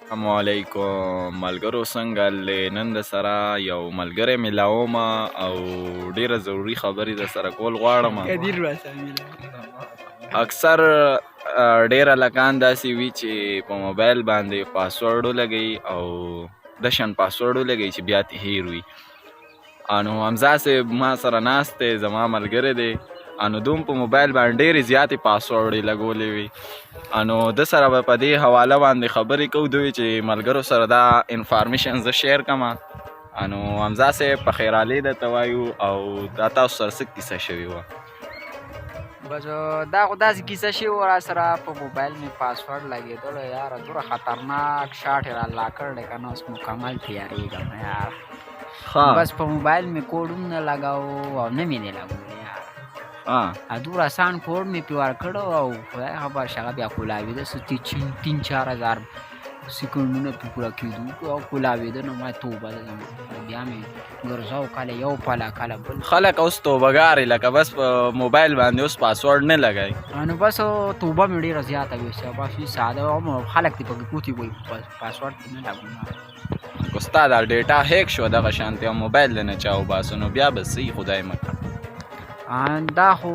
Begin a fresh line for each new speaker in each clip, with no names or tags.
السلام علیکم ملګرو، څنګه لې؟ نن د سره یو ملګری میلاومه او ډیره ضروري خبرې د سره کول غواړم. اکثر ډیره لکان داسې وي چې په موبایل باندې پاسورډ ولګوي او دشن پاسورډ ولګوي چې بیا ترې هیر وي. انو همداسې ما سره ناست دی، زما ملګری دی، انو دوم په موبایل باندې ډېرې زیاتې پاسورډ یې لګولې وي. انو ده سره به په دې حواله باندې خبرې کوو. دوی چې ملګرو سره دا انفارمیشن زه شیر کړم، انو همداسې په خیرالې درته وایو او دا تاسو سره څه کیسه شوې وه؟
بس دا خو داسې کیسه شوې وه را سره، په موبایل مې پاسورډ لګېدلو یاره، دومره خطرناک شاټ یې را لا کړی که نه، اوس مکمل تیارېږم یاره. بس په موبایل مې کوډ هم نه لګاو او نه مې نه لګولې یاره. دومره اسان کوډ مې پرې ورکړی او خدای خبر چې هغه بیا کولاوېده، څه 3-4 هزار سیکنډونه پرې پوره کېدو او کولاوېده. نو ما توبه ده، بیا مې ګرځاو کله یو پله کله بل.
خلک اوس توبهګار لکه بس په موبایل باندې اوس پاسورډ نه لګوي.
نو بس توبه مې ډېره زیاته وي، بس ساده خلک دې پکې ګوتې وایي پاسورډ پرې نه لګوم.
که ستا دا ډیټا هیک شوه دغه شانتې او موبایل دې نه چا وباسو نو بیا به صحیح خدای مه کړه.
دا خو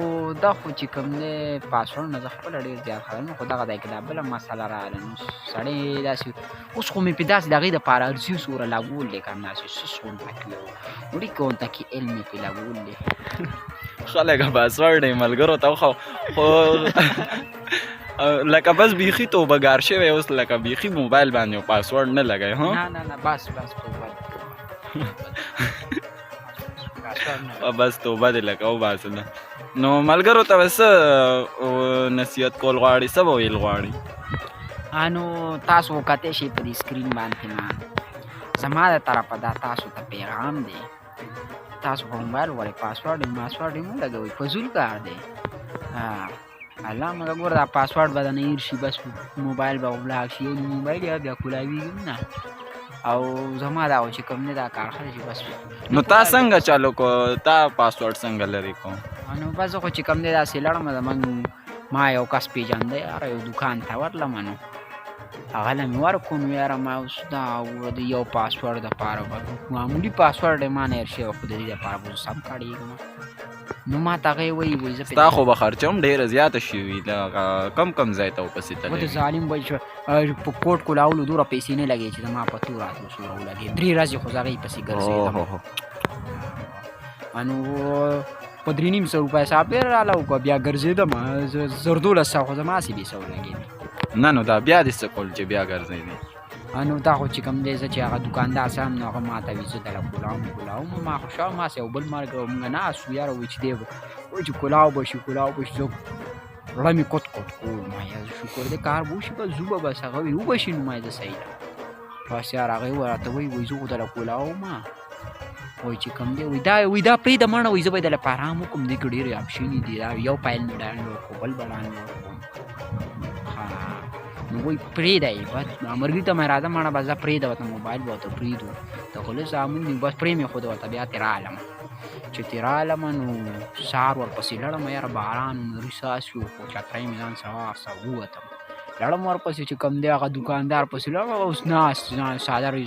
چې کوم دی پاسورډ نه زه خپله ډېر زیات خلم، خو دغه دی که دا بله مسله راغله نو سړی داسې اوس خو مې پرې داسې د هغې دپاره ارزي سوره لګول دی که نه، داسې سس غونته کې وړیکې غونته کې علم مې پرې لګول دی.
خلک پاسورډ یې ملګرو ته خو لکه بس بیخي توبهګار شوی اوس، لکه بیخي موبایل باندې پاسورډ نه لګوي.
نه بس توبه
بس توبه دې لکه وباسله. نو ملګرو ته به څه نصیحت کول غواړي، څه به ویل غواړي؟
نو تاسو وکتی شئ په دې سکرین باندې نه، زما د طرفه دا تاسو ته پیغام دی، تاسو په موبایل غواړئ پاسورډ یې مه لګوئ، فضول کار دی. الله مګه ګوره دا پاسورډ به درنه هېر شي، بس موبایل به وبلاک شي، موبایل بیا کولاوېږي نه. او زما دا و چې کوم نه دا کار خلک بس.
نو تا څنګه چالو کو؟ تا پاسورډ څنګه لرې کو؟
نو بس خو چې کوم دی داسې لړم، زموږ ما یو کس پیژنده یاره، یو دوکان ته ورلم، نو هغه له مې ورکړو. نو یاره ما اوس دا د یو پاسورډ دپاره به معمولي پاسورډ یې ما نه هېر شوی، خو د دې دپاره به سم کاډېږم. نو ما ته هغې وایي زه
ستا خو به خرچه هم ډېره زیاته شوي، کم ځای ته ورپسې تللی.
د ظالم وایي چې په کوټ کولاولو دومره پیسې نه لګېږي چې زما په تور راتلو سوره ولګېد. 3 ورځې خو زه هغې پسې ګرځېدم. نو په 3,500 روپۍ حساب یې راله وکړه، بیا ګرځېدم 12,000 خو زما هسې 200 لګېدې.
نه نو دا بیا دې څه کول چې بیا ګرځېدې؟
نو دا خو چې کوم دی زه چې هغه دوکاندار صاحب نو هغه ما ته وایي زه دله کولاوم. ما خو شا ما سه یو بل ملګری مونږ ناست وو یاره، وایي چې دی وایي چې کولاو به شي زه زړه مې کوت کول. ما یا شکر دی کار به وشي، بس ځو به بس هغه وایي وبه شي. نو ما یې زه صحیح ده بس یاره هغې راته وایي زه خو دله کولاوم، وایي چې کوم دی وایي دا پرېږده مړه، وایي زه به یې دله په ارام وکړم، دې کې ډېرې اپشنې دي، دا یو فایل مې ډاونلوډ کړو بل به ډاونلوډ کړم. نو وایي پرېږده یې بس مرګي ته مې راځه مړه، بس زه پرېږده ورته موبایل به ورته پرېږدو، د خولې سامون دي بس پرې مې ښوده ورته. بیا ترې رالم، چې ترې رالم نو سهار ورپسې لړم یاره، باران نوري څاڅکي وو، خو چترۍ مې ځان سوار ووتم، لړم ورپسې چې کوم دی هغه دوکاندار پسې لړم، اوس ناست څادر یې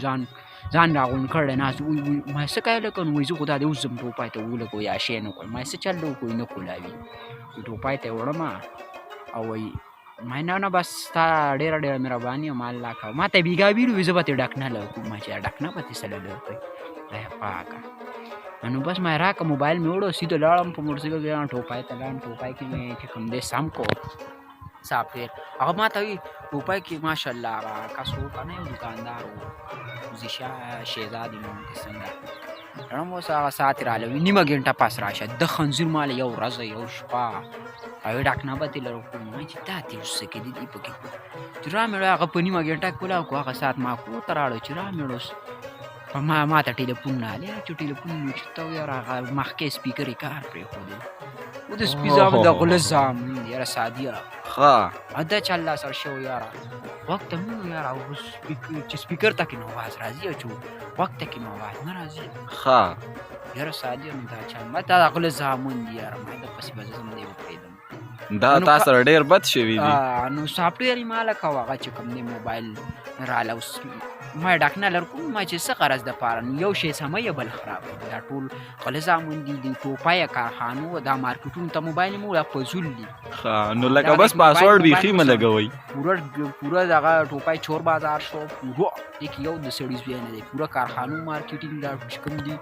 ځان راغونډ کړی ناست. وایي ما څه کوې لکه؟ نو وایي زه خو دا دی اوس ځم ټوپای ته ولګو یا شی نه کړم. ما څه چل دی وکړو نه کولاوي، ټوپای ته یې وړم او وایي ما نه بس ستا ډېره مهرباني او ما الله کوه. ما ته بیګا ویلي وایي زه به ترې ډکنه لګوم. ما چې ډکنه به ترې څه لګوئ خدای پاکه. نو بس ما یې راکړه موبایل مې وړو، سیده لاړم په موټرسایکل کې ټوپای ته لاړم. ټوپای کې مې چې کوم دی سم کو سافټویر، هغه ما ته وایي ټوپای کې ماشاءالله هغه کس و که نه یو دوکاندار و زیشا شهزادي نوم دی څنګه لړم، اوس هغه ساعت یې راله وایي 1/2 ګنټه پس راشه. د خنزیر مال یو ورځ یو شپه او ډاکنه به ترې لرکړو. ما چې دا تېر څه کې دي پکې چې را مې هغه په 1/2 ګنټه کولاو کړو. هغه ساعت ما کور ته راړو چې را مې ما ته ټلیفون راغلی چې ټلیفون مې اوچته و یاره، هغه مخکې سپیکر یې کار پرېښودی و، د سپیزام د غله زامن یاره سادیه دا چې الله سره شوی یاره. وخت ته مې یاره چې سپیکر ته کې نو آواز راځي، چې وخت ته کې نو آواز نه راځي یاره سادیه. نو دا چل ما ته د غله زامن دي یاره، ما د پسې به زه ځم دی وپرېږدم.
دا
نو
تاسو سره ډیر بد شوي دي
نو سافټویر یې ما لکه هغه چې کوم دی موبایل راله اوس ما یې ډاک نه لرکوم ما چې څه غرض دپاره نو یو شی سمه یې بل خراب دی دا ټول خله زامن دي د ټوپایه کارخانو دا مارکیټونو ته موبایل مو دا فضول دي
ښه نو لکه بس پاسورډ بیخي مه لګوئ
پوره دغه ټوپای چور بازار شو پوره یک یو د سړي زوی نه دی پوره کارخانو مارکیټینګ دا چې کوم دي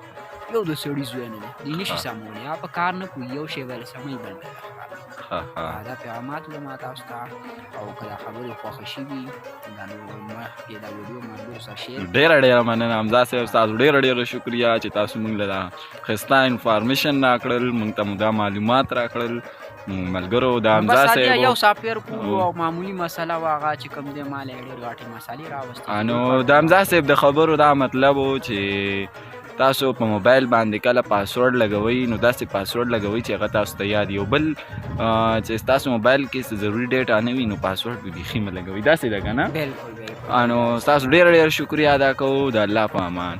یو د سړي زوی نه دی دی نشي سمولی یا په کار نه کوي یو شی بل سموي بل بل خراب دا پیغامات له ما تاسو ته او که دا خبرې خوښه شوي دا نو مخکې دا ویډیو ملګرو سره شیر
ډیره مننه حمزه صاحب ستاسو ډیره شکریا چې تاسو موږ له دا ښایسته انفارمیشن راکړل موږ ته مو دا معلومات راکړل ملګرو د حمزه صاحب
یو سافټویر کوو او معمولی مسله و هغه چې کوم دی ما له ډېرې غټې مسلې راوستې
نو د حمزه صاحب د خبرو دا مطلب و چې تاسو په موبایل باندې کله پاسورډ لګوئ نو داسې پاسورډ لګوئ چې هغه تاسو ته یاد یو بل چې تاسو موبایل کې څه ضروري ډیټا نه وي نو پاسورډ به بیخي مه لګوئ داسې ده که نه
بالکل
نو تاسو ډېره شکریا ادا کوو د الله په امان